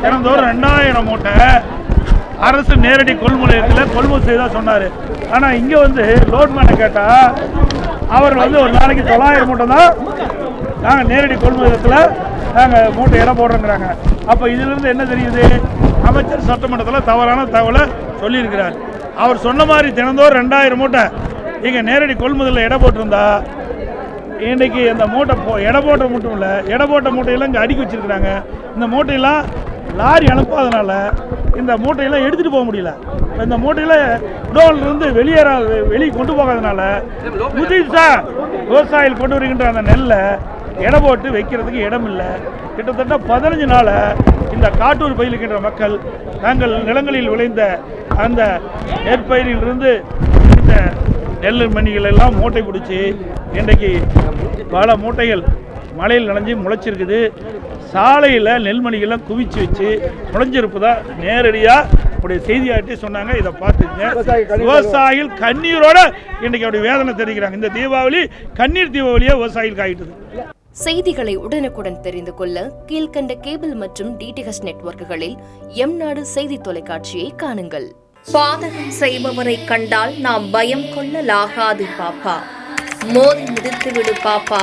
தினந்தோறும் 2000 மூட்டை அரசு நேரடி கொள்முதல் செய்தா சொன்னார். ஆனால் இங்கே வந்து லோட்மேனை கேட்டால் அவர் வந்து ஒரு நாளைக்கு 900 மூட்டை தான் நாங்கள் நேரடி கொள்முதலத்தில் நாங்கள் மூட்டை இடம் போடுறோங்கிறாங்க. அப்போ இதிலிருந்து என்ன தெரியுது? அமைச்சர் சட்டமன்றத்தில் தவறான தகவலை சொல்லியிருக்கிறார். அவர் சொன்ன மாதிரி தினந்தோறும் 2000 மூட்டை இங்கே நேரடி கொள்முதலில் இடம் போட்டிருந்தா இன்றைக்கி அந்த மூட்டை இடம் போட்ட மட்டும் இல்லை, இடம் போட்ட மூட்டையெல்லாம் இங்கே அடுக்கி வச்சுருக்கிறாங்க. இந்த மூட்டையெல்லாம் லாரி அனுப்பாதனால இந்த மூட்டையெல்லாம் எடுத்துகிட்டு போக முடியல. இந்த மூட்டையில் குடோன்லேருந்து வெளியே கொண்டு போகாதனால புதுசாக விவசாயிகள் கொண்டு வருகின்ற அந்த நெல்லை இடம் போட்டு வைக்கிறதுக்கு இடம் இல்லை. கிட்டத்தட்ட 15 நாள் இந்த காட்டூர் பயிலுகின்ற மக்கள் தங்கள் நிலங்களில் விளைந்த அந்த நெற்பயிரிலிருந்து இந்த நெல் மணிகள் எல்லாம் மூட்டை பிடிச்சி இன்றைக்கு பல மூட்டைகள் மழையில் நனைஞ்சு முளைச்சிருக்குது. சாலையில் நெல்மணிகள்லாம் குவிச்சு வச்சு முளைஞ்சிருப்பதா நேரடியாக அப்படி செய்தியாட்டி சொன்னாங்க. இதை பார்த்துங்க. விவசாயிகள் கண்ணீரோட இன்றைக்கி அப்படி வேதனை தெரிவிக்கிறாங்க. இந்த தீபாவளி கண்ணீர் தீபாவளியாக விவசாயிகளுக்கு ஆகிட்டது. செய்திகளை உடனுக்குடன் தெரிந்து கொள்ள கீழ்கண்ட கேபிள் மற்றும் டிடிஹெச் நெட்வொர்க்குகளில் எம்நாடு செய்தி தொலைக்காட்சியை காணுங்கள். பாதகம் செய்பவரை கண்டால் நாம் பயம் கொள்ளலாகாது பாப்பா. மோதி மிதித்து விடு பாப்பா,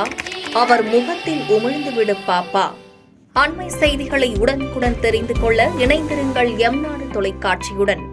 அவர் முகத்தில் உமிழ்ந்து விடு பாப்பா. அண்மை செய்திகளை உடனுக்குடன் தெரிந்து கொள்ள இணைந்திருங்கள் எம்நாடு தொலைக்காட்சியுடன்.